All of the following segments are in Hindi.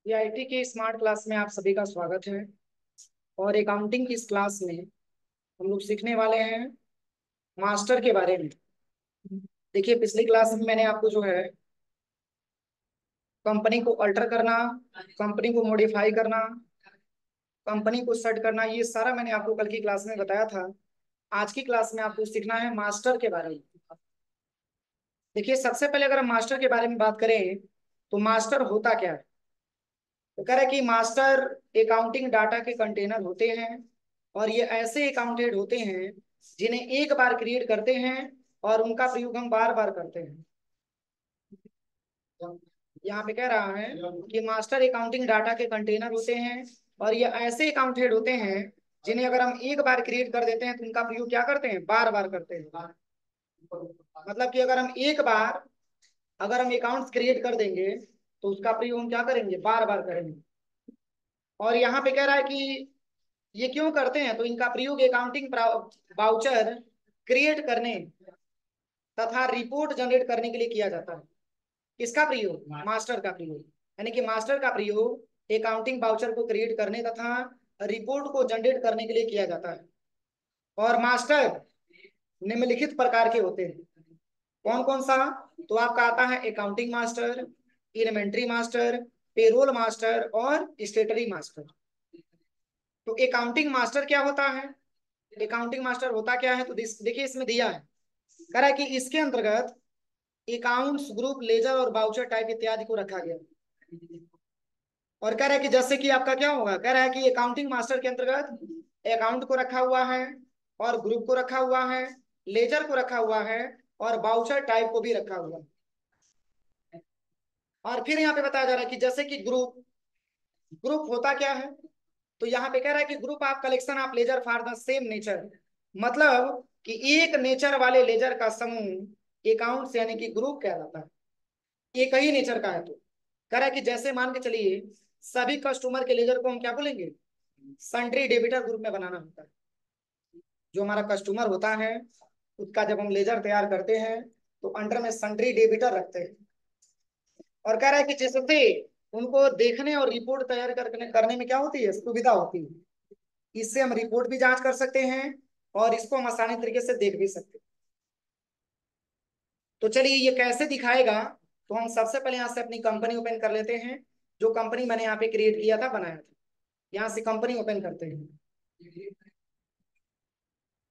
सीआईटी के स्मार्ट क्लास में आप सभी का स्वागत है। और अकाउंटिंग की इस क्लास में हम लोग सीखने वाले हैं मास्टर के बारे में। देखिए, पिछली क्लास में मैंने आपको जो है कंपनी को अल्टर करना, कंपनी को मॉडिफाई करना, कंपनी को सेट करना, ये सारा मैंने आपको कल की क्लास में बताया था। आज की क्लास में आपको सीखना है मास्टर के बारे में। देखिए, सबसे पहले अगर हम मास्टर के बारे में बात करें तो मास्टर होता क्या है। तो कह रहा है कि मास्टर अकाउंटिंग डाटा के कंटेनर होते हैं और ये ऐसे अकाउंटेड होते हैं जिन्हें एक बार क्रिएट करते हैं और उनका प्रयोग हम बार बार करते हैं। यहाँ पे कह रहा है कि मास्टर अकाउंटिंग डाटा के कंटेनर होते हैं और ये ऐसे अकाउंटेड होते हैं जिन्हें अगर हम एक बार क्रिएट कर देते हैं तो उनका प्रयोग क्या करते हैं, बार बार करते हैं। मतलब कि अगर हम अकाउंट्स क्रिएट कर देंगे तो उसका प्रयोग हम क्या करेंगे, बार बार करेंगे। और यहाँ पे कह रहा है कि ये क्यों करते हैं, तो इनका प्रयोग अकाउंटिंग बाउचर क्रिएट करने तथा रिपोर्ट जनरेट करने के लिए किया जाता है। किसका प्रयोग, मास्टर का प्रयोग। यानी कि मास्टर का प्रयोग अकाउंटिंग बाउचर को क्रिएट करने तथा रिपोर्ट को जनरेट करने के लिए किया जाता है। और मास्टर निम्नलिखित प्रकार के होते हैं। कौन कौन सा, तो आपका आता है accounting master, inventory master, payroll master और स्टेटरी मास्टर। तो अकाउंटिंग मास्टर क्या होता है, अकाउंटिंग मास्टर होता क्या है, तो देखिए इसमें दिया है, कह रहा है कि इसके अंतर्गत अकाउंट्स ग्रुप लेजर और बाउचर टाइप इत्यादि को रखा गया। और कह रहा है कि जैसे कि आपका क्या होगा, कह रहा है कि अकाउंटिंग मास्टर के अंतर्गत अकाउंट को रखा हुआ है और ग्रुप को रखा हुआ है, लेजर को रखा हुआ है और बाउचर टाइप को भी रखा हुआ है। और फिर यहाँ पे बताया जा रहा है कि जैसे कि ग्रुप ग्रुप होता क्या है, तो यहाँ पे कह रहा है कि group of collection of ledger for the same nature. मतलब कि एक नेचर वाले लेजर का समूह अकाउंट यानी कि ग्रुप कहलाता है। एक ही नेचर का है। तो कह रहा है कि जैसे मान के चलिए सभी कस्टमर के लेजर को हम क्या बोलेंगे, सन्ड्री डेबिटर ग्रुप में बनाना होता है। जो हमारा कस्टमर होता है उसका जब हम लेजर तैयार करते हैं तो अंडर में सन्ड्री डेबिटर रखते हैं। और कह रहा है कि जिससे उनको देखने और रिपोर्ट तैयार करने में क्या होती है, सुविधा होती है। इससे हम रिपोर्ट भी जांच कर सकते हैं और इसको हम आसानी तरीके से देख भी सकते हैं। तो चलिए ये कैसे दिखाएगा, तो हम सबसे पहले यहाँ से अपनी कंपनी ओपन कर लेते हैं। जो कंपनी मैंने यहाँ पे क्रिएट किया था, बनाया था, यहाँ से कंपनी ओपन करते हैं।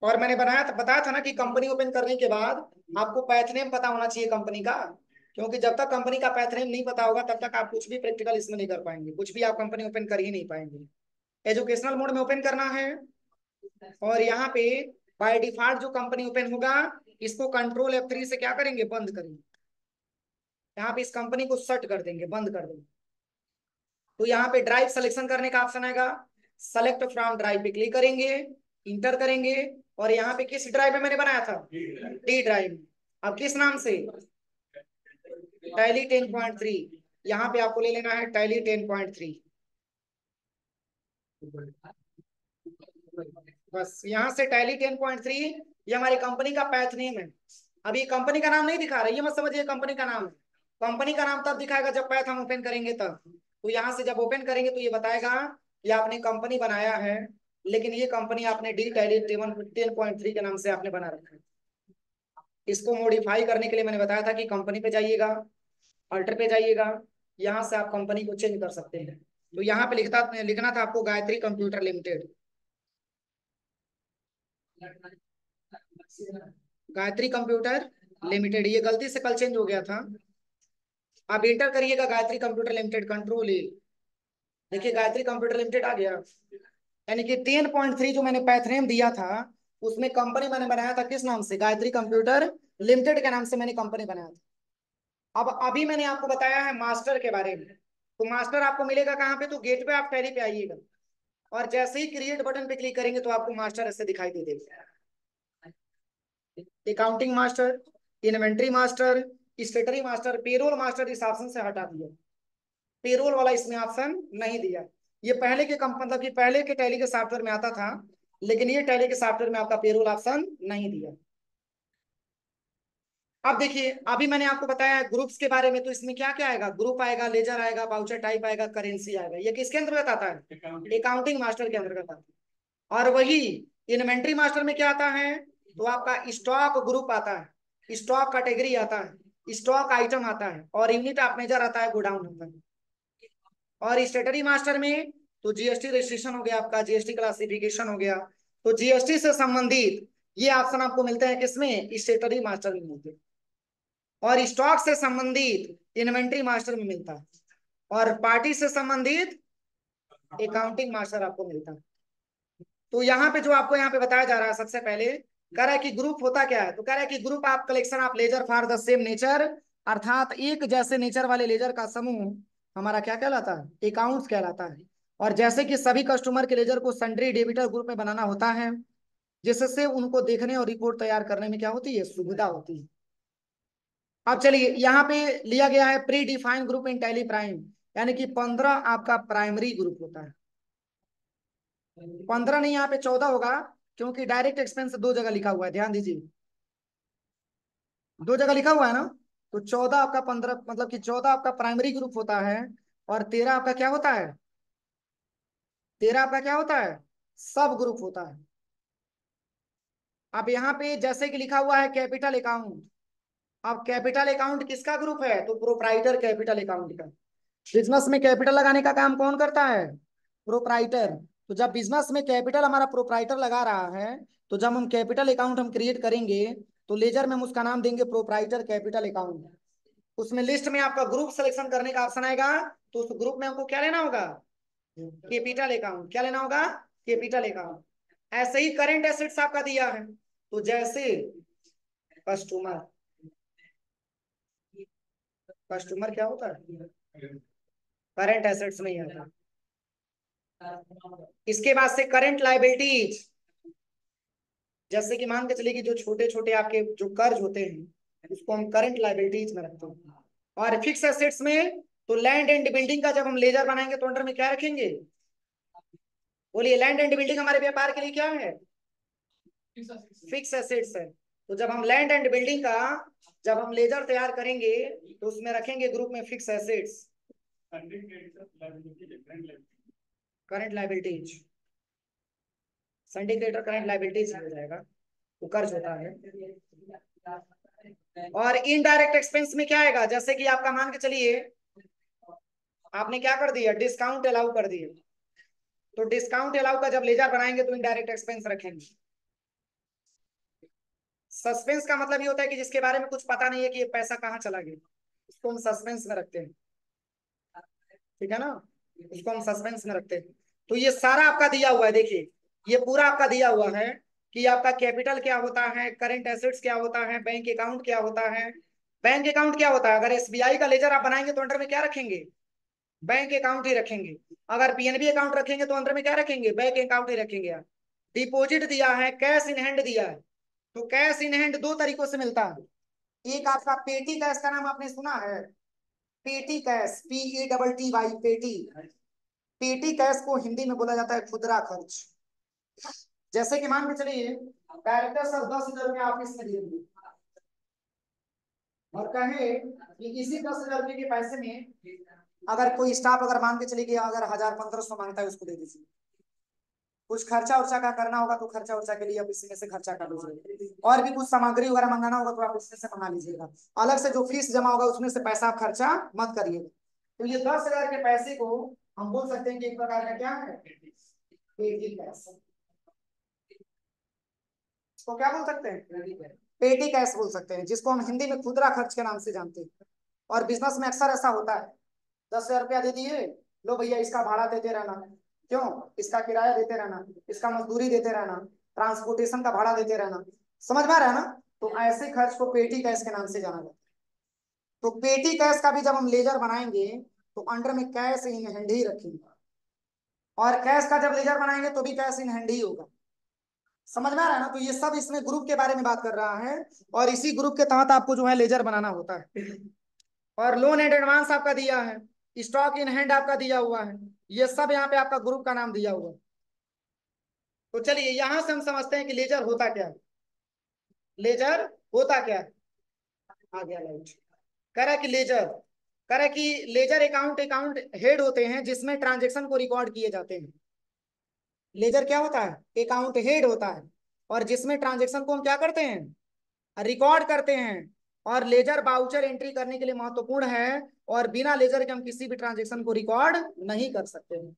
और मैंने बताया था ना कि कंपनी ओपन करने के बाद आपको पैथ नेम पता होना चाहिए कंपनी का। क्योंकि जब तक कंपनी का पैथ नेम नहीं पता होगा तब तक आप कुछ भी प्रैक्टिकल इसमें नहीं कर पाएंगे, कुछ भी आप कंपनी ओपन कर ही नहीं पाएंगे। एजुकेशनल मोड में ओपन करना है और यहाँ पे बाय डिफॉल्ट जो कंपनी ओपन होगा इसको कंट्रोल F3 से क्या करेंगे, बंद करेंगे। यहाँ पे इस कंपनी को सेट कर देंगे, बंद कर देंगे। तो यहाँ पे ड्राइव सिलेक्शन करने का ऑप्शन आएगा, सेलेक्ट फ्रॉम ड्राइव पे क्लिक करेंगे, इंटर करेंगे। और यहाँ पे किस ड्राइव में मैंने बनाया था, डी ड्राइव। अब किस नाम से, टैली 10.3। यहाँ पे आपको ले लेना है टैली 10.3। बस यहाँ से टैली 10.3 ये हमारी कंपनी का पैथ नेम है। अभी कंपनी का नाम नहीं दिखा रहा है, ये मत समझिए कंपनी का नाम है। कंपनी का नाम तब दिखाएगा जब पैथ हम ओपन करेंगे तब। तो यहाँ से जब ओपन करेंगे तो ये बताएगा कि आपने कंपनी बनाया है, लेकिन ये कंपनी आपने डी टैली 10.3 के नाम से आपने बना रखा है। इसको मॉडिफाई करने के लिए मैंने बताया था कि कंपनी पे जाइएगा, अल्टर पे जाइएगा, यहाँ से आप कंपनी को चेंज कर सकते हैं। तो यहाँ पे लिखना था आपको Gayatri computer limited. Gayatri computer limited, ये गलती से कल चेंज हो गया था। आप इंटर करिएगा Gayatri computer limited, control A। देखिए गायत्री कंप्यूटर लिमिटेड आ गया। यानी कि 10.3 जो मैंने पैथ नेम दिया था उसमें कंपनी मैंने बनाया था किस नाम से, गायत्री कंप्यूटर लिमिटेड के नाम से मैंने कंपनी बनाया था। अब अभी मैंने आपको बताया है मास्टर के बारे में। तो मास्टर आपको मिलेगा कहाँ पे, तो गेट पे आप टैली पे आइएगा और जैसे ही क्रिएट बटन पे क्लिक करेंगे तो आपको मास्टर ऐसे दिखाई दे देगा। Accounting master, inventory master, स्टेटरी master, payroll master इस ऑप्शन से हटा दिया। पेरोल वाला इसमें ऑप्शन नहीं दिया। ये पहले के मतलब कि पहले के टैली के सॉफ्टवेयर में आता था, लेकिन ये टैली के सॉफ्टवेयर में आपका पेरोल ऑप्शन नहीं दिया। अब देखिए, अभी मैंने आपको बताया ग्रुप्स के बारे में, तो इसमें क्या क्या आएगा? ग्रुप आएगा, लेजर आएगा, बाउचर टाइप आएगा, करेंसी आएगा। ये किसके अंतर्गत आता है? अकाउंटिंग मास्टर के अंतर्गत आता है। और वही इन्वेंट्री मास्टर में क्या आता है? तो आपका स्टॉक ग्रुप आता है, स्टॉक कैटेगरी आता है, स्टॉक आइटम आता है, और यूनिट ऑफ मेजर आता है, गोडाउन आता है। और स्टेटरी मास्टर में तो जीएसटी रजिस्ट्रेशन हो गया आपका, जीएसटी क्लासिफिकेशन हो गया। तो जीएसटी से संबंधित ये ऑप्शन आपको मिलते हैं किसमें? स्टेटरी मास्टर में मिलते हैं। और स्टॉक से संबंधित इन्वेंट्री मास्टर में मिलता है। और पार्टी से संबंधित अकाउंटिंग मास्टर आपको मिलता है। तो यहाँ पे जो आपको यहाँ पे बताया जा रहा है, सबसे पहले कह रहा है कि ग्रुप होता क्या है। तो कह रहा है कि ग्रुप आप collection of ledger for the same nature, अर्थात एक जैसे नेचर वाले लेजर का समूह हमारा क्या कहलाता है? अकाउंट्स कहलाता है। और जैसे कि सभी कस्टमर के लेजर को सन्ड्री डेबिटर ग्रुप में बनाना होता है, जिससे उनको देखने और रिपोर्ट तैयार करने में क्या होती है? सुविधा होती है। अब चलिए, यहाँ पे लिया गया है pre defined group in tally prime, यानी कि 15 आपका प्राइमरी ग्रुप होता है। 15 नहीं, यहाँ पे 14 होगा, क्योंकि डायरेक्ट एक्सपेंस दो जगह लिखा हुआ है, ध्यान दीजिए। दो जगह लिखा हुआ है ना। तो 14 आपका, 15 मतलब कि 14 आपका प्राइमरी ग्रुप होता है, और 13 आपका क्या होता है? 13 आपका क्या होता है? सब ग्रुप होता है। अब यहाँ पे जैसे कि लिखा हुआ है कैपिटल अकाउंट। अब कैपिटल अकाउंट किसका ग्रुप है? तो प्रोप्राइटर कैपिटल अकाउंट का। बिजनेस में कैपिटल लगाने का काम कौन करता है? प्रोप्राइटर। तो जब बिजनेस में कैपिटल हमारा प्रोप्राइटर लगा रहा है, तो जब हम कैपिटल अकाउंट हम क्रिएट करेंगे, तो लेजर में हम उसका नाम देंगे प्रोप्राइटर कैपिटल अकाउंट। उसमें लिस्ट में आपका ग्रुप सिलेक्शन करने का ऑप्शन आएगा, तो उस ग्रुप में हमको क्या लेना होगा? Capital account. क्या लेना होगा? Capital account. ऐसे ही करंट एसेट्स आपका दिया है, तो जैसे कस्टमर, कस्टमर क्या होता है? करंट एसेट्स में ही आता है। इसके बाद से करंट लाइबिलिटीज, जैसे कि मान के चलिए कि जो छोटे छोटे आपके जो कर्ज होते हैं, उसको हम करंट लाइबिलिटीज में रखते हैं। और फिक्स एसेट्स में तो लैंड एंड बिल्डिंग का जब हम लेजर बनाएंगे तो अंडर में क्या रखेंगे? बोलिए, लैंड एंड बिल्डिंग हमारे व्यापार के लिए क्या है? फिक्स एसेट्स है। तो जब हम लैंड एंड बिल्डिंग का जब हम लेजर तैयार करेंगे, तो उसमें रखेंगे ग्रुप में fix assets, current liabilities. Sunday creditor current liabilities हो जाएगा, वो कर्ज होता है। और इनडायरेक्ट एक्सपेंस में क्या आएगा? जैसे कि आपका मान के चलिए आपने क्या कर दिया? डिस्काउंट अलाउ कर दिया। तो डिस्काउंट अलाउ का जब लेजर बनाएंगे तो इनडायरेक्ट एक्सपेंस रखेंगे। सस्पेंस का मतलब ये होता है कि जिसके बारे में कुछ पता नहीं है कि ये पैसा कहाँ चला गया, उसको हम सस्पेंस में रखते हैं। ठीक है ना, उसको हम सस्पेंस में रखते हैं। तो ये सारा आपका दिया हुआ है, देखिए ये पूरा आपका दिया हुआ है कि आपका कैपिटल क्या होता है, करंट एसेट्स क्या होता है, बैंक अकाउंट क्या होता है। बैंक अकाउंट क्या होता है? अगर एसबीआई का लेजर आप बनाएंगे तो अंडर में क्या रखेंगे? बैंक अकाउंट ही रखेंगे। अगर पीएनबी अकाउंट रखेंगे तो अंदर में क्या रखेंगे? बैंक अकाउंट ही रखेंगे यार। डिपॉजिट दिया है, कैश इन हैंड दिया है, तो कैश इन हैंड दो तरीकों से मिलता है। एक आपका पेटी कैश का नाम आपने सुना है? पेटी कैश, PETTY, पेटी। पेटी कैश को हिंदी में बोला जाता है खुदरा खर्च। जैसे कि मान के चलिए डायरेक्टर सर 10,000 रुपये ऑफिस में दिए और कहे कि इसी 10,000 रुपये के पैसे में अगर कोई स्टाफ अगर मान के चलिए कि अगर 1,000-1,500 मांगता है, उसको दे दीजिए। कुछ खर्चा उर्चा का करना होगा तो खर्चा उर्चा के लिए आप इसमें से खर्चा कर लीजिए, और भी कुछ सामग्री वगैरह मंगाना होगा तो आप इसमें से मंगा लीजिएगा। अलग से जो फीस जमा होगा उसमें से पैसा आप खर्चा मत करिएगा। तो ये 10,000 के पैसे को हम बोल सकते हैं कि एक प्रकार का क्या है? पेटी कैश। इसको क्या बोल सकते हैं? पेटी कैश बोल सकते हैं, जिसको हम हिंदी में खुदरा खर्च के नाम से जानते हैं। और बिजनेस में अक्सर ऐसा होता है, 10,000 रुपया दे दिए, लो भैया इसका भाड़ा देते रहना, क्यों? इसका किराया देते रहना, इसका मजदूरी देते रहना, ट्रांसपोर्टेशन का भाड़ा देते रहना। समझ में आ रहा है ना? तो ऐसे खर्च को पेटी कैश के नाम से जाना जाता है। तो पेटी कैश का भी जब हम लेजर बनाएंगे तो अंडर में कैश इन हैंड ही रखेंगे, और कैश का जब लेजर बनाएंगे तो भी कैश इन हैंड ही होगा। समझ में आ रहा है ना? तो ये सब इसमें ग्रुप के बारे में बात कर रहा है, और इसी ग्रुप के तहत आपको जो है लेजर बनाना होता है। और लोन एंड एडवांस आपका दिया है, स्टॉक इन हैंड आपका दिया हुआ है, ये सब यहाँ पे आपका ग्रुप का नाम दिया हुआ है। तो चलिए यहां से हम समझते हैं कि लेजर होता क्या है। लेजर होता क्या है? आ गया लाइट। कह रहा है कि लेजर, कह रहा है कि लेजर अकाउंट अकाउंट हेड होते हैं जिसमें ट्रांजेक्शन को रिकॉर्ड किए जाते हैं। लेजर क्या होता है? अकाउंट हेड होता है, और जिसमें ट्रांजेक्शन को हम क्या करते हैं? रिकॉर्ड करते हैं। और लेजर बाउचर एंट्री करने के लिए महत्वपूर्ण है, और बिना लेजर के हम किसी भी ट्रांजेक्शन को रिकॉर्ड नहीं कर सकते हैं।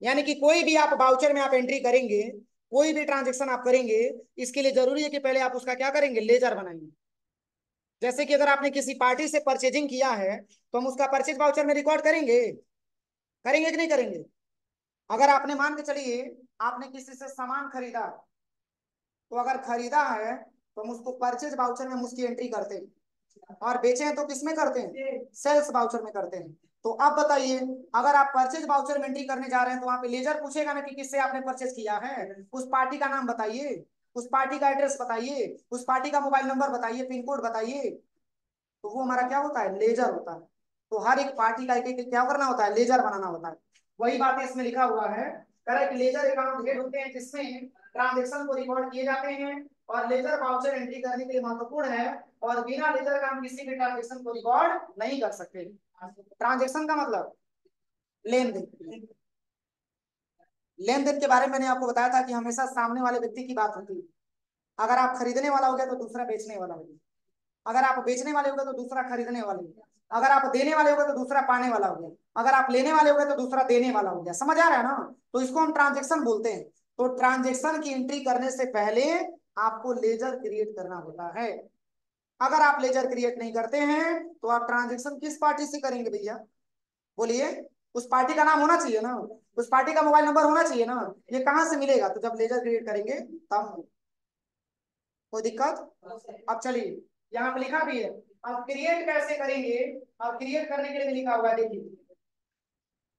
यानी कि कोई भी आप बाउचर में आप एंट्री करेंगे, कोई भी ट्रांजेक्शन आप करेंगे, इसके लिए जरूरी है कि पहले आप उसका क्या करेंगे? लेजर बनाएंगे। जैसे कि अगर आपने किसी पार्टी से परचेजिंग किया है, तो हम उसका परचेज वाउचर में रिकॉर्ड करेंगे, करेंगे कि नहीं करेंगे? अगर आपने मान के चलिए, आपने किसी से सामान खरीदा, तो अगर खरीदा है तो हम उसको परचेज वाउचर में हम उसकी एंट्री करते हैं, और बेचे हैं तो किस में करते हैं? सेल्स वाउचर में करते हैं। तो अब बताइए, अगर आप परचेज वाउचर में एंट्री करने जा रहे हैं, तो वहां पे लेजर पूछेगा ना कि किससे आपने परचेज किया है, उस पार्टी का नाम बताइए, उस पार्टी का एड्रेस बताइए, उस पार्टी का मोबाइल नंबर बताइए, पिन कोड बताइए। तो वो हमारा क्या होता है? लेजर होता है। तो हर एक पार्टी का एक एक क्या करना होता है? लेजर बनाना होता है। वही बात इसमें लिखा हुआ है। करेक्ट, लेजर अकाउंट हेड होते हैं जिसमें ट्रांजेक्शन को रिकॉर्ड किए जाते हैं, और लेजर वाउचर एंट्री करने के लिए महत्वपूर्ण है, और बिना लेजर का हम किसी भी ट्रांजेक्शन को रिकॉर्ड नहीं कर सकते। ट्रांजेक्शन का मतलब लेन देन। लेन देन के बारे में मैंने आपको बताया था कि हमेशा सामने वाले व्यक्ति की बात होती है। अगर आप खरीदने वाला हो गया तो दूसरा बेचने वाला हो गया, अगर आप बेचने वाले हो गए तो दूसरा खरीदने वाले हो गया, अगर आप देने वाले हो गए तो दूसरा पाने वाला हो गया, अगर आप लेने वाले हो गए तो दूसरा देने वाला हो गया। समझ आ रहा है ना? तो इसको हम ट्रांजेक्शन बोलते हैं। तो ट्रांजेक्शन की एंट्री करने से पहले आपको लेजर क्रिएट करना होता है। अगर आप लेजर क्रिएट नहीं करते हैं, तो आप ट्रांजेक्शन किस पार्टी से करेंगे भैया? बोलिए। उस पार्टी का नाम होना चाहिए ना, उस पार्टी का मोबाइल नंबर होना चाहिए ना। ये कहाँ से मिलेगा? तो जब लेजर क्रिएट करेंगे तब। कोई दिक्कत? अब चलिए, यहाँ पे लिखा भी है। अब क्रिएट कैसे करेंगे? अब क्रिएट करने के लिए भी लिखा हुआ है, देखिए।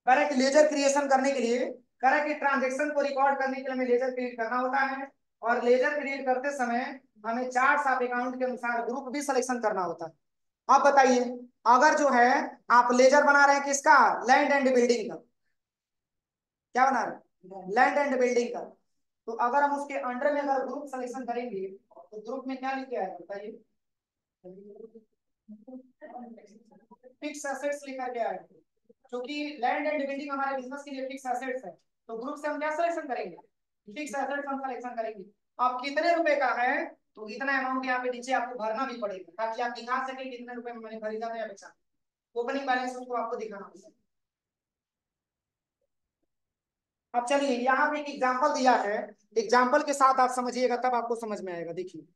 करेक्ट, लेजर क्रिएशन करने के लिए, करेक्ट ट्रांजेक्शन को रिकॉर्ड करने के लिए हमें लेजर क्रिएट करना होता है। और लेजर क्रिएट करते समय हमें चार्ट ऑफ अकाउंट के अनुसार ग्रुप भी सिलेक्शन करना होता है। अब बताइए, अगर जो है आप लेजर बना रहे हैं किसका? लैंड एंड बिल्डिंग का। क्या बना रहे हैं? लैंड एंड बिल्डिंग का। तो अगर हम उसके अंडर में अगर ग्रुप सिलेक्शन करेंगे, तो ग्रुप में क्या लिखे आएगा बताइए? फिक्स एसेट्स लेकर के आए, क्योंकि लैंड एंड बिल्डिंग हमारे बिजनेस के लिए फिक्स एसेट्स है। तो ग्रुप से हम क्या सिलेक्शन करेंगे? फिक्स एसेट्स हम सिलेक्शन करेंगे। अब कितने रुपए का है, तो इतना अमाउंट यहाँ पे नीचे आपको भरना भी पड़ेगा, ताकि आप दिखा सके कितने रुपए में मैंने खरीदा था या बेचा। ओपनिंग बैलेंस उसको आपको दिखाना होगा। अब चलिए, यहाँ पे एक एग्जाम्पल दिया है, एग्जाम्पल के साथ आप समझिएगा तब आपको समझ में आएगा। देखिए,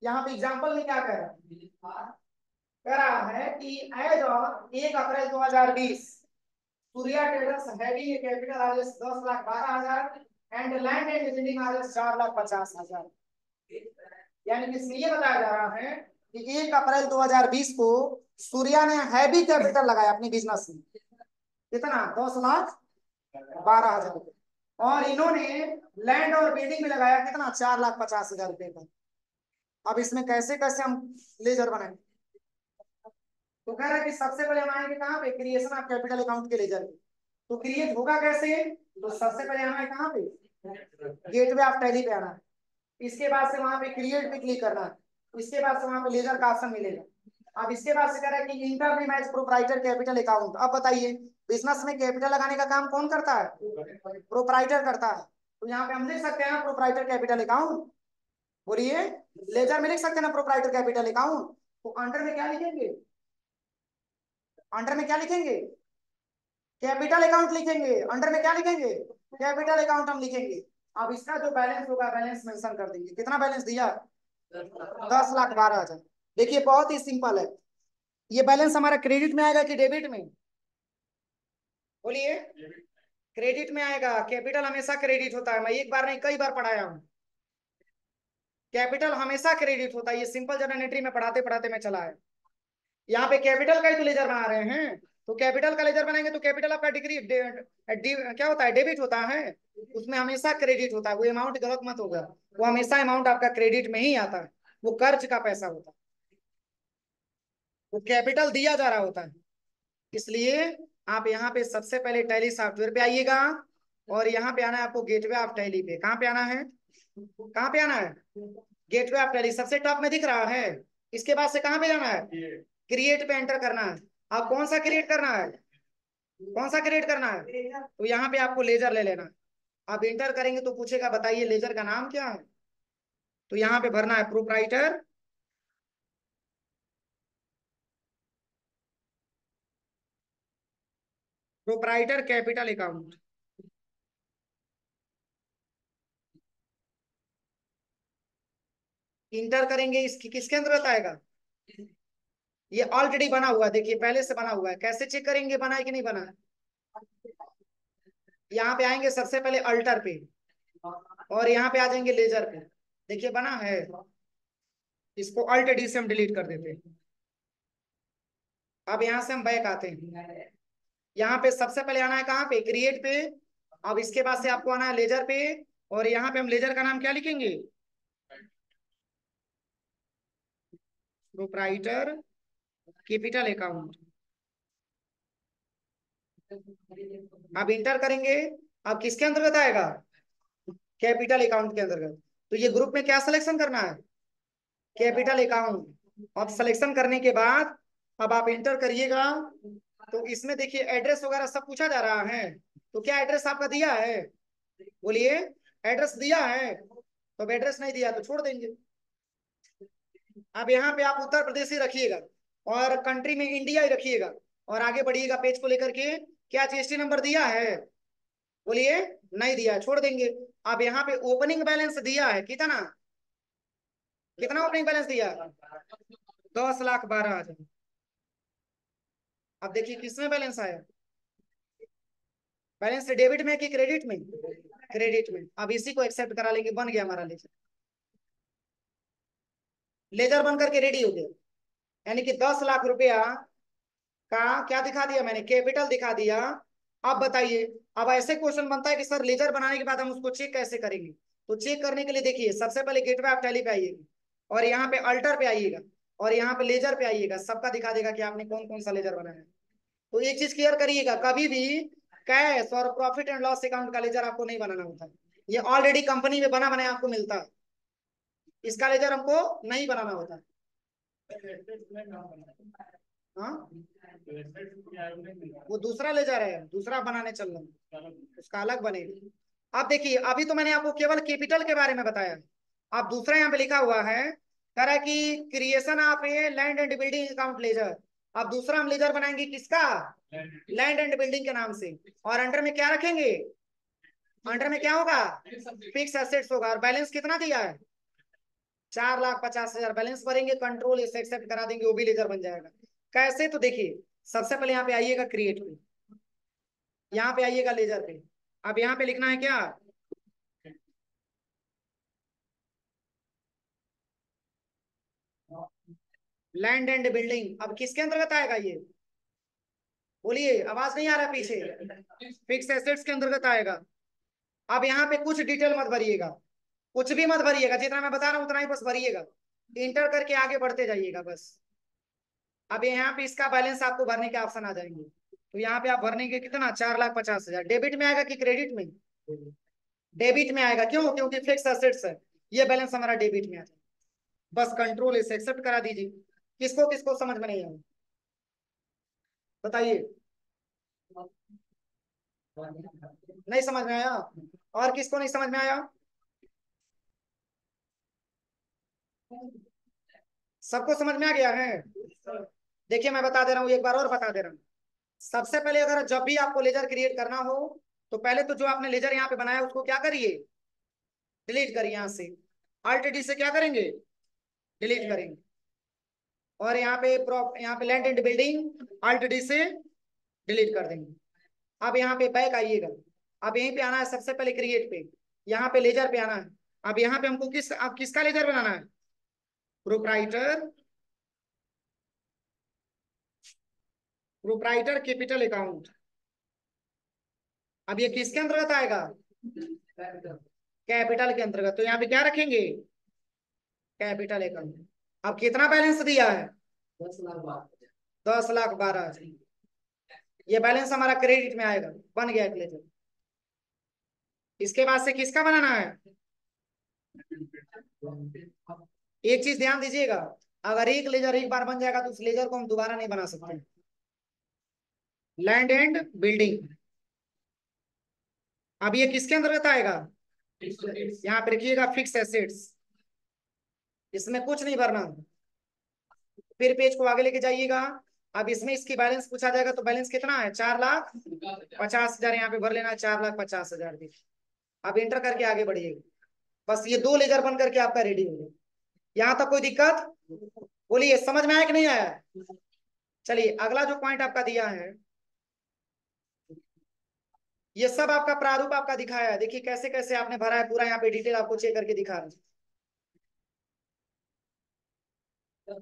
यहाँ पे एग्जाम्पल में क्या कह रहा है? कह रहा है कि as on 1 April 2020, Surya traders having a capital RS 10,12,000 and land and building RS 4,50,000। यानी कि इसमें ये बताया जा रहा है कि 1 अप्रैल 2020 को सूर्या ने हैवी कैपिटल लगाया अपनी बिजनेस में। कितना? 10,12,000। और इन्होंने लैंड और बिल्डिंग में लगाया कितना? 4,50,000 रुपए का। अब इसमें कैसे कैसे हम लेजर बनाएंगे? तो कह रहा है कि सबसे पहले हम आएंगे कहाँ पे? क्रिएशन ऑफ कैपिटल अकाउंट के लेजर पे। तो क्रिएट होगा कैसे? तो सबसे पहले आना है कहाँ पे? गेटवे ऑफ टैली पे आना है। इसके बाद से वहां पे क्रिएट पे क्लिक करना है। इसके बाद से वहां पे लेजर का ऑप्शन मिलेगा। अब इसके बाद से कह रहा है कि enter the match proprietor capital account. अब बताइए, बिजनेस में कैपिटल लगाने का काम कौन करता है? प्रोप्राइटर करता है। तो यहाँ पे हम लिख सकते हैं प्रोप्राइटर कैपिटल अकाउंट। बोलिए। लेजर में लिख सकते हैं ना प्रोप्राइटर कैपिटल अकाउंट। तो अंडर में क्या लिखेंगे? अंडर में क्या लिखेंगे? कैपिटल अकाउंट लिखेंगे। अंडर में क्या लिखेंगे? कैपिटल अकाउंट हम लिखेंगे। अब इसका जो बैलेंस होगा, बैलेंस मेंशन कर देंगे। कितना बैलेंस दिया? 10,12,000। देखिए, बहुत ही सिंपल है। ये बैलेंस हमारा क्रेडिट में आएगा कि डेबिट में? बोलिए। क्रेडिट में आएगा। कैपिटल हमेशा क्रेडिट होता है, मैं एक बार नहीं कई बार पढ़ाया हूँ। कैपिटल हमेशा क्रेडिट होता है। ये सिंपल जनरल में पढ़ाते पढ़ाते मैं चला है। यहाँ पे कैपिटल का ही तो लेजर बना रहे हैं, तो कैपिटल का लेजर बनाएंगे तो कैपिटल आपका डिग्री क्या होता है? डेबिट होता है। उसमें हमेशा क्रेडिट होता है। वो अमाउंट गलत मत होगा, वो हमेशा अमाउंट आपका क्रेडिट में ही आता है। वो कर्ज का पैसा होता है, वो कैपिटल दिया जा रहा होता है। इसलिए आप यहाँ पे सबसे पहले टैली सॉफ्टवेयर पे आइएगा, और यहाँ पे आना है आपको गेटवे ऑफ टैली पे। कहाँ पे आना है? कहाँ पे आना है? गेटवे ऑफ टैली सबसे टॉप में दिख रहा है। इसके बाद से कहाँ पे जाना है? क्रिएट पे एंटर करना है। अब कौन सा क्रिएट करना है? कौन सा क्रिएट करना है? तो यहाँ पे आपको लेजर ले लेना है। अब एंटर करेंगे तो पूछेगा बताइए लेजर का नाम क्या है। तो यहाँ पे भरना है proprietor proprietor capital account. Inter करेंगे इसकी किसके अंतर्गत आएगा? ये ऑलरेडी बना हुआ है, देखिए पहले से बना हुआ है। कैसे चेक करेंगे बना है कि नहीं बना है? यहाँ पे आएंगे सबसे पहले अल्टर पे और यहाँ पे आ जाएंगे लेजर पे। देखिए बना है। इसको अल्ट डी से हम डिलीट कर देते हैं। अब यहाँ से हम बैक आते हैं। यहाँ पे सबसे पहले आना है कहाँ पे? क्रिएट पे। अब इसके बाद से आपको आना है लेजर पे। और यहाँ पे हम लेजर का नाम क्या लिखेंगे? Proprietor capital account. अब इंटर करेंगे। अब किसके अंतर्गत आएगा? कैपिटल अकाउंट के अंतर्गत। तो ये ग्रुप में क्या सिलेक्शन करना है? Capital account. अब सिलेक्शन करने के बाद अब आप इंटर करिएगा। तो इसमें देखिए एड्रेस वगैरह सब पूछा जा रहा है। तो क्या एड्रेस आपका दिया है? बोलिए। एड्रेस दिया है? तो अब एड्रेस नहीं दिया तो छोड़ देंगे। अब यहाँ पे आप उत्तर प्रदेश ही रखिएगा और कंट्री में इंडिया ही रखिएगा। और आगे बढ़िएगा पेज को लेकर के। क्या जीएसटी नंबर दिया है? बोलिए। नहीं दिया, छोड़ देंगे। अब यहाँ पे ओपनिंग बैलेंस दिया है कितना? कितना ओपनिंग बैलेंस दिया है? 10,12,000। अब देखिए किसमें बैलेंस आया? बैलेंस डेबिट में कि क्रेडिट में? क्रेडिट में। अब इसी को एक्सेप्ट करा लेंगे, बन गया हमारा लेजर। लेजर बन करके रेडी हो गया। यानी कि 10 लाख रुपया का क्या दिखा दिया मैंने? कैपिटल दिखा दिया। अब बताइए। अब ऐसे क्वेश्चन बनता है कि सर लेजर बनाने के बाद हम उसको चेक कैसे करेंगे? तो चेक करने के लिए देखिए सबसे पहले गेटवे ऑफ टैली पे आइएगा और यहाँ पे अल्टर पे आइएगा और यहाँ पे लेजर पे आइएगा। सबका दिखा देगा कि आपने कौन कौन सा लेजर बनाया है। तो एक चीज क्लियर करिएगा, कभी भी कैश और प्रॉफिट एंड लॉस अकाउंट का लेजर आपको नहीं बनाना होता है। ये ऑलरेडी कंपनी में बना बनाया आपको मिलता है। इसका लेजर हमको नहीं बनाना होता है। हाँ, वो दूसरा लेजर है, दूसरा बनाने चल रहा हूँ, उसका अलग बनेगा। अब देखिए अभी तो मैंने आपको केवल कैपिटल के बारे में बताया। अब दूसरा यहाँ पे लिखा हुआ है कह रहा है कि creation of a land and building account laser. अब दूसरा हम लेजर बनाएंगे किसका? लैंड एंड बिल्डिंग के नाम से। और अंडर में क्या रखेंगे? अंडर में क्या होगा? फिक्स एसेट्स होगा। और बैलेंस कितना दिया है? 4,50,000 बैलेंस भरेंगे, कंट्रोल इसे एक्सेप्ट करा देंगे, वो भी लेजर बन जाएगा। कैसे? तो देखिए सबसे पहले यहाँ पे आइएगा क्रिएट पे, यहाँ पे आइएगा लेजर पे। अब यहाँ पे लिखना है क्या? Land and building. अब किसके अंतर्गत आएगा ये? बोलिए, आवाज नहीं आ रहा पीछे। फिक्स एसेट्स के अंतर्गत आएगा। अब यहाँ पे कुछ डिटेल मत भरिएगा, कुछ भी मत भरिएगा, जितना मैं बता रहा हूँ उतना ही बस भरिएगा। इंटर करके आगे बढ़ते जाइएगा बस। अब यहाँ पे इसका बैलेंस आपको भरने के ऑप्शन आ जाएंगे। तो यहाँ पे आप भरने के कितना? 4,50,000। डेबिट में आएगा कि क्रेडिट में? डेबिट में आएगा। क्यों? क्योंकि फिक्स एसेट्स है। ये बैलेंस हमारा डेबिट में आ जाएगा। बस कंट्रोल इसे एक्सेप्ट करा दीजिए। किसको किसको समझ में नहीं आया बताइए? नहीं समझ में आया? और किसको नहीं समझ में आया? सबको समझ में आ गया है? देखिए मैं बता दे रहा हूँ, एक बार और बता दे रहा हूँ। सबसे पहले अगर जब भी आपको लेजर क्रिएट करना हो तो पहले तो जो आपने लेजर यहाँ पे बनाया उसको क्या करिए? डिलीट करिए यहाँ से। अल्ट डी से क्या करेंगे? डिलीट करेंगे। और यहाँ पे land and building alt D से डिलीट कर देंगे। अब यहाँ पे बैक आइएगा। अब यहीं पे आना है सबसे पहले क्रिएट पे। यहाँ पे लेजर पे आना है। अब यहाँ पे हमको अब किसका लेजर बनाना है? Proprietor proprietor capital account. अब ये किसके अंतर्गत आएगा? कैपिटल के अंतर्गत। तो यहाँ पे क्या रखेंगे? Capital account. अब कितना बैलेंस दिया है? 10,12,000। ये बैलेंस हमारा क्रेडिट में आएगा। बन गया एक लेजर। इसके बाद से किसका बनाना है? एक चीज ध्यान दीजिएगा, अगर एक लेजर एक बार बन जाएगा तो उस लेजर को हम दोबारा नहीं बना सकते। लैंड एंड बिल्डिंग, अब ये किसके अंतर्गत आएगा? यहाँ पे रखिएगा फिक्स एसेट्स, इसमें कुछ नहीं भरना। फिर पेज को आगे लेके जाइएगा। अब इसमें इसकी बैलेंस पूछा जाएगा तो बैलेंस कितना है? 4,50,000 यहाँ पे भर लेना, 4,50,000 भी। अब इंटर करके आगे बढ़िएगा। बस ये दो लेजर बन करके आपका रेडी हो गया। यहाँ तक कोई दिक्कत? बोलिए, समझ में आया कि नहीं आया? चलिए अगला जो पॉइंट आपका दिया है, ये सब आपका प्रारूप आपका दिखाया है, देखिए कैसे कैसे आपने भरा है पूरा, यहाँ पे डिटेल आपको चेक करके दिखा रहा हूं।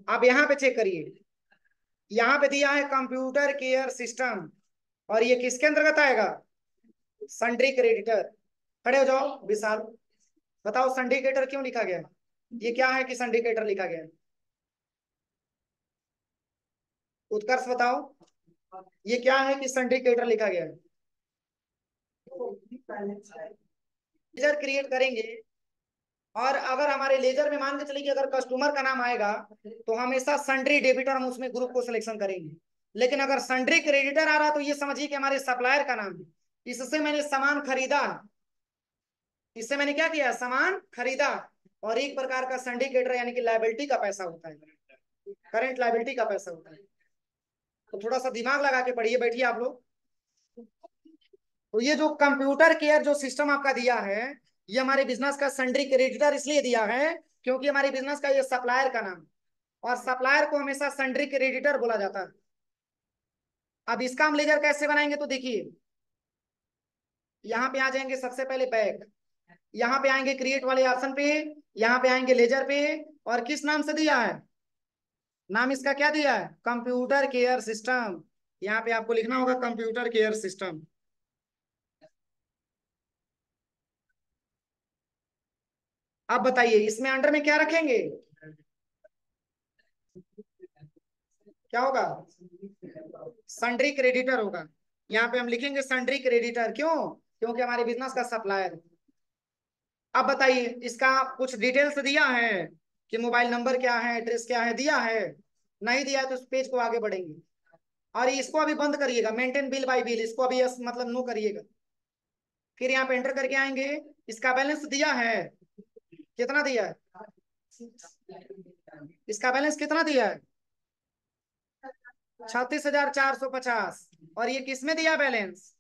आप यहाँ पे चेक करिए, यहाँ पे दिया है कंप्यूटर केयर सिस्टम, और ये किसके अंतर्गत आएगा? Sundry creditor. खड़े हो जाओ विशाल, बताओ सिंडिकेटर क्यों लिखा गया है? ये क्या है कि सिंडिकेटर लिखा गया है? उत्कर्ष बताओ, ये क्या है कि सिंडिकेटर लिखा गया है? लेजर क्रिएट करेंगे, और अगर हमारे लेजर में मान के चलिए कि अगर कस्टमर का नाम आएगा तो हमेशा सन्ड्री डेबिटर हम उसमें ग्रुप को सिलेक्शन करेंगे। लेकिन अगर सन्ड्री क्रेडिटर आ रहा तो ये समझिए कि हमारे सप्लायर का नाम है, इससे मैंने सामान खरीदा, इससे मैंने क्या किया? सामान खरीदा। और एक प्रकार का सिंडिकेटर यानी कि लायबिलिटी का पैसा होता है, करंट लायबिलिटी का पैसा होता है। तो थोड़ा सा दिमाग लगा के पढ़िए, बैठिए आप लोग। तो ये जो कंप्यूटर केयर जो सिस्टम आपका दिया है, ये हमारे बिजनेस का सन्ड्री क्रेडिटर इसलिए दिया है क्योंकि हमारे बिजनेस का ये सप्लायर का नाम, और सप्लायर को हमेशा सन्ड्री क्रेडिटर बोला जाता है। अब इसका हम लेजर कैसे बनाएंगे? तो देखिए, यहाँ पे आ जाएंगे सबसे पहले बैक, यहाँ पे आएंगे क्रिएट वाले ऑप्शन पे, यहाँ पे आएंगे लेजर पे, और किस नाम से दिया है? नाम इसका क्या दिया है? Computer care system. यहाँ पे आपको लिखना होगा कंप्यूटर केयर सिस्टम। अब बताइए इसमें अंडर में क्या रखेंगे? क्या होगा? सन्ड्री क्रेडिटर होगा। यहाँ पे हम लिखेंगे सन्ड्री क्रेडिटर, क्यों? क्योंकि हमारे बिजनेस का सप्लायर। अब बताइए इसका कुछ डिटेल्स दिया है कि मोबाइल नंबर क्या है, एड्रेस क्या है, दिया है? नहीं दिया है तो उस पेज को आगे बढ़ेंगे। और इसको अभी बंद करिएगा, मेंटेन बिल बाय बिल, इसको अभी मतलब नो करिएगा। फिर यहाँ पे एंटर करके आएंगे, इसका बैलेंस दिया है, कितना दिया है? इसका बैलेंस कितना दिया है? 36,450। और ये किस में दिया बैलेंस?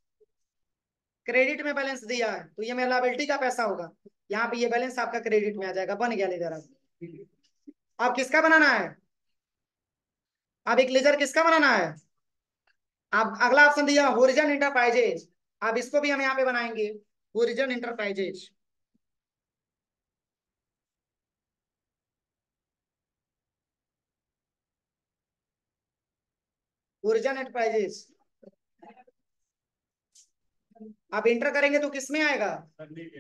क्रेडिट में बैलेंस दिया है, तो ये मेरा लायबिलिटी का पैसा होगा। यहाँ पे ये बैलेंस आपका क्रेडिट में आ जाएगा, बन गया लेजर। अब किसका बनाना है? अब एक लेजर किसका बनाना है? अब अगला ऑप्शन दिया होरिजन इंटरप्राइजेज, अब इसको भी हम यहाँ पे बनाएंगे, होरिजन इंटरप्राइजेज। होरिजन एंटरप्राइजेज, अब इंटर करेंगे तो किस में आएगा?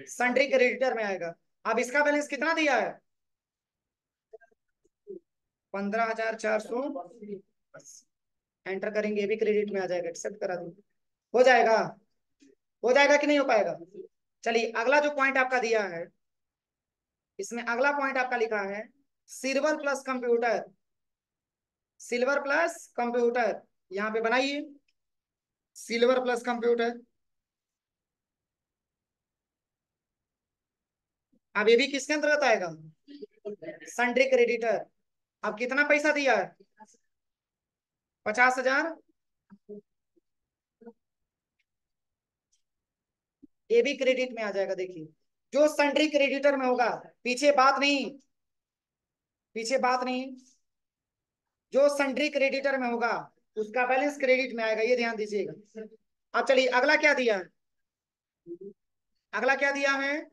सन्ड्री क्रेडिटर में आएगा। अब इसका बैलेंस कितना दिया है? 15,400। एंटर करेंगे, ये भी क्रेडिट में आ जाएगा, एक्सेप्ट करा दूंगा। हो जाएगा? हो जाएगा कि नहीं हो पाएगा? चलिए अगला जो पॉइंट आपका दिया है, इसमें अगला पॉइंट आपका लिखा है silver plus computer. Silver plus computer, यहाँ पे बनाइए सिल्वर प्लस कंप्यूटर। अब ये भी किसके अंतर्गत आएगा? Sundry creditor. अब कितना पैसा दिया है? 50,000। ये भी क्रेडिट में आ जाएगा। देखिए जो सन्ड्री क्रेडिटर में होगा, पीछे बात नहीं, पीछे बात नहीं, जो सन्ड्री क्रेडिटर में होगा उसका बैलेंस क्रेडिट में आएगा, ये ध्यान दीजिएगा। अब चलिए अगला क्या दिया है? अगला क्या दिया है?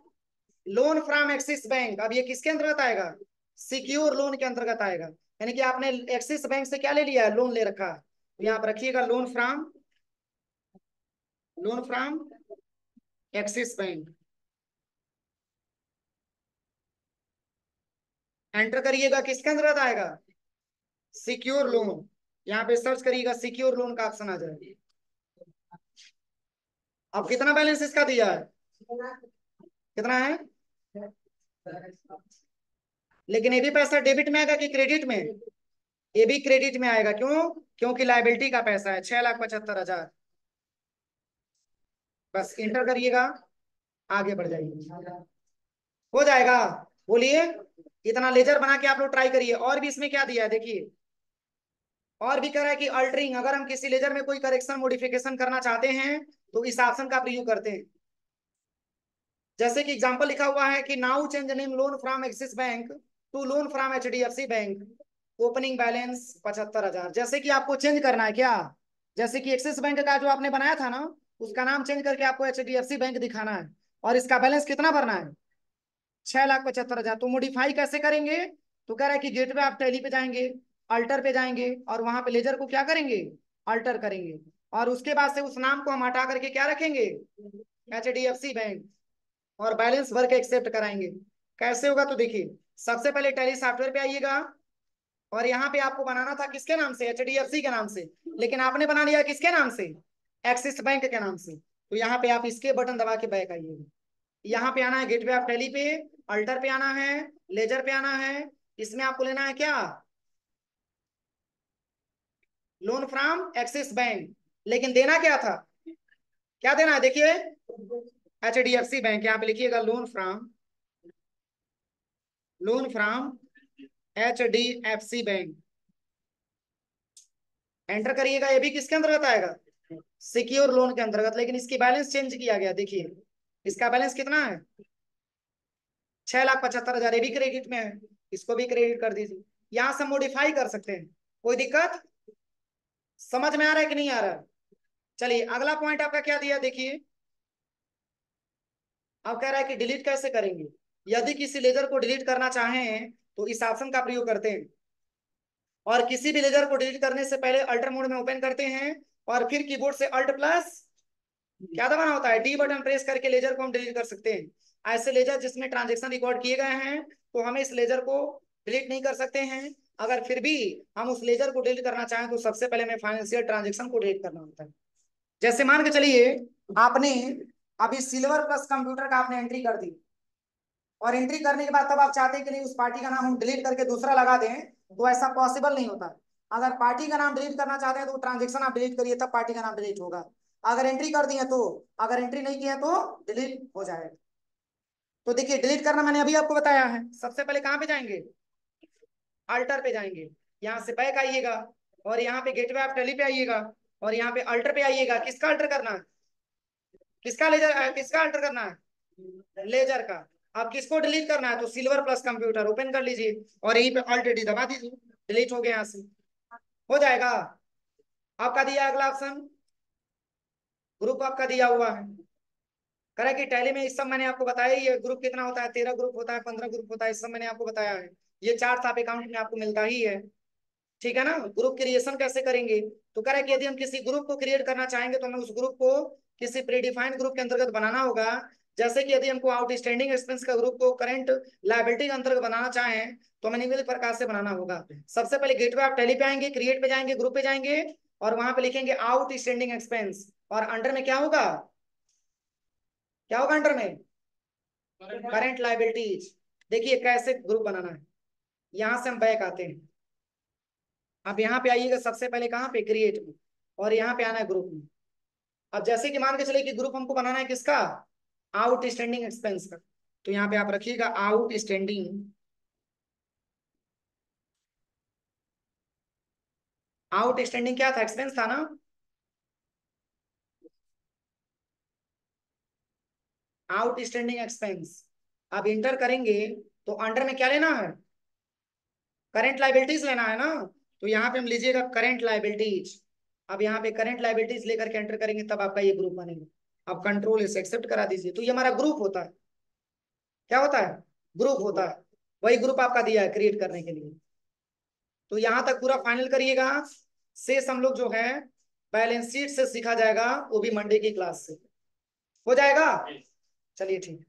Loan from Axis bank. अब ये किसके अंतर्गत आएगा? सिक्योर लोन के अंतर्गत आएगा, यानी कि आपने एक्सिस बैंक से क्या ले लिया है? लोन ले रखा है। तो यहाँ पर रखिएगा loan from, loan from Axis bank. Enter करिएगा, किसके अंतर्गत आएगा? Secure loan. यहाँ पे सर्च करिएगा, सिक्योर लोन का ऑप्शन आ जाएगा। अब कितना बैलेंस इसका दिया है? कितना है? लेकिन ये भी पैसा डेबिट में आएगा कि क्रेडिट में? ये भी क्रेडिट में आएगा। क्यों? क्योंकि लायबिलिटी का पैसा है 6,75,000। बस इंटर करिएगा, आगे बढ़ जाइए, हो जाएगा। बोलिए, इतना लेजर बना के आप लोग ट्राई करिए। और भी इसमें क्या दिया है देखिए, और भी कह रहा है कि अल्टरिंग, अगर हम किसी लेजर में कोई करेक्शन मॉडिफिकेशन करना चाहते हैं तो इस ऑप्शन का प्रयोग करते हैं। जैसे कि एग्जांपल लिखा हुआ है कि now change name loan from Axis bank to loan from HDFC bank, opening balance 75,000। जैसे कि आपको चेंज करना है क्या? जैसे कि एक्सिस बैंक का जो आपने बनाया था ना, उसका नाम चेंज करके आपको HDFC बैंक दिखाना है, और इसका बैलेंस कितना भरना है? 6,75,000। तो मॉडिफाई कैसे करेंगे? तो कह रहा है कि गेटवे आप टैली पे जाएंगे, अल्टर पे जाएंगे, और वहां पे लेजर को क्या करेंगे? अल्टर करेंगे, और उसके बाद से उस नाम को हम हटा करके क्या रखेंगे? HDFC बैंक, और बैलेंस भर के एक्सेप्ट कराएंगे। कैसे होगा? तो देखिए, सबसे पहले टैली सॉफ्टवेयर पे आइएगा, और यहाँ पे आपको बनाना था किसके नाम से? HDFC के नाम से, लेकिन आपने बना लिया किसके नाम से? एक्सिस बैंक के नाम से। तो यहाँ पे आप इसके बटन दबा के बैक आइएगा। यहाँ पे आना है गेटवे ऑफ टैली पे, अल्टर पे आना है, लेजर पे आना है। इसमें आपको लेना है क्या? Loan from Axis bank. लेकिन देना क्या था? क्या देना है देखिए, HDFC बैंक। यहाँ पे लिखिएगा loan from HDFC bank, enter करिएगा। ये भी किसके अंतर्गत आएगा? सिक्योर लोन के अंतर्गत। लेकिन इसकी बैलेंस चेंज किया गया, देखिए इसका बैलेंस कितना है? 6,75,000। ये भी क्रेडिट में है, इसको भी क्रेडिट कर दीजिए। यहां से मॉडिफाई कर सकते हैं, कोई दिक्कत? समझ में आ रहा है कि नहीं आ रहा है? चलिए, अगला पॉइंट आपका क्या दिया देखिए। अब कह रहा है कि डिलीट कैसे करेंगे। यदि किसी लेजर को डिलीट करना चाहें तो इस ऑप्शन का प्रयोग करते हैं, और किसी भी लेजर को डिलीट करने से पहले अल्टर मोड में ओपन करते हैं, और फिर कीबोर्ड से अल्ट प्लस क्या दबाना होता है? डी बटन प्रेस करके लेजर को हम डिलीट कर सकते हैं। ऐसे लेजर जिसमें ट्रांजेक्शन रिकॉर्ड किए गए हैं, तो हमें इस लेजर को डिलीट नहीं कर सकते हैं। अगर फिर भी हम उस लेजर को डिलीट करना चाहें तो सबसे पहले हमें फाइनेंशियल ट्रांजेक्शन को डिलीट करना होता है। जैसे मान के चलिए, आपने अभी सिल्वर प्लस कंप्यूटर का आपने एंट्री कर दी, और एंट्री करने के बाद तब आप चाहते हैं कि नहीं उस पार्टी का नाम हम डिलीट करके दूसरा लगा दें, तो ऐसा पॉसिबल नहीं होता। अगर पार्टी का नाम डिलीट करना चाहते हैं तो ट्रांजेक्शन आप डिलीट करिए, तब पार्टी का नाम डिलीट होगा। अगर एंट्री कर दी है तो, अगर एंट्री नहीं की है तो डिलीट हो जाएगा। तो देखिए, डिलीट करना मैंने अभी आपको बताया है। सबसे पहले कहाँ पे जाएंगे? अल्टर पे जाएंगे, यहाँ से बैक आइएगा, और यहाँ पे गेटवे ऑफ टैली पे आइएगा, और यहाँ पे अल्टर पे आइएगा। किसका अल्टर करना है? किसका लेजर, किसका अल्टर करना है? लेजर का। अब किसको डिलीट करना है? तो सिल्वर प्लस कंप्यूटर ओपन कर लीजिए, और यहीं पे अल्ट डी दबा दीजिए, डिलीट हो गया यहाँ से, हो जाएगा। आपका दिया अगला ऑप्शन, ग्रुप आपका दिया हुआ है। करें कि टैली में इस सब मैंने आपको बताया ही है। ग्रुप कितना होता है? 13 ग्रुप होता है, 15 ग्रुप होता है, इस सब मैंने आपको बताया है। ये चार्ट आप अकाउंट में आपको मिलता ही है, ठीक है ना। ग्रुप क्रिएशन कैसे करेंगे? तो कह रहा है कि यदि हम किसी ग्रुप को क्रिएट करना चाहेंगे तो हमें उस ग्रुप को किसी प्रीडिफाइंड ग्रुप के अंतर्गत बनाना होगा। जैसे कि यदि हमको आउटस्टैंडिंग एक्सपेंस का ग्रुप को करंट लायबिलिटी के अंतर्गत बनाना चाहें तो हमें निम्नलिखित प्रकार से बनाना होगा। सबसे पहले गेटवे ऑफ टैली पे आएंगे, क्रिएट पे जाएंगे, ग्रुप पे जाएंगे, और वहां पे लिखेंगे आउटस्टैंडिंग एक्सपेंस, और अंडर में क्या होगा? क्या होगा अंडर में? Current liabilities. देखिए कैसे ग्रुप बनाना है। यहां से हम बैक आते हैं, अब यहाँ पे आइएगा, सबसे पहले कहाँ पे? क्रिएट में, और यहाँ पे आना है ग्रुप में। अब जैसे कि मान के चले कि ग्रुप हमको बनाना है किसका? आउटस्टैंडिंग एक्सपेंस का। तो यहाँ पे आप रखिएगा आउटस्टैंडिंग, आउटस्टैंडिंग क्या था? एक्सपेंस था ना। Outstanding expense. अब इंटर करेंगे तो अंडर में क्या लेना है? करंट लाइबिलिटीज लेना है ना। तो यहाँ पे हम लीजिएगा करंट लाइबिलिटीज। अब यहाँ पे करंट लाइबिलिटीज लेकर के एंटर करेंगे, तब आपका ये ग्रुप बनेगा। अब कंट्रोल इसे एक्सेप्ट करा दीजिए, तो ये हमारा ग्रुप होता है। क्या होता है? ग्रुप होता है। वही ग्रुप आपका दिया है क्रिएट करने के लिए। तो यहां तक पूरा फाइनल करिएगा। शेष हम लोग जो है बैलेंस शीट से सीखा जाएगा, वो भी मंडे की क्लास से हो जाएगा। चलिए ठीक।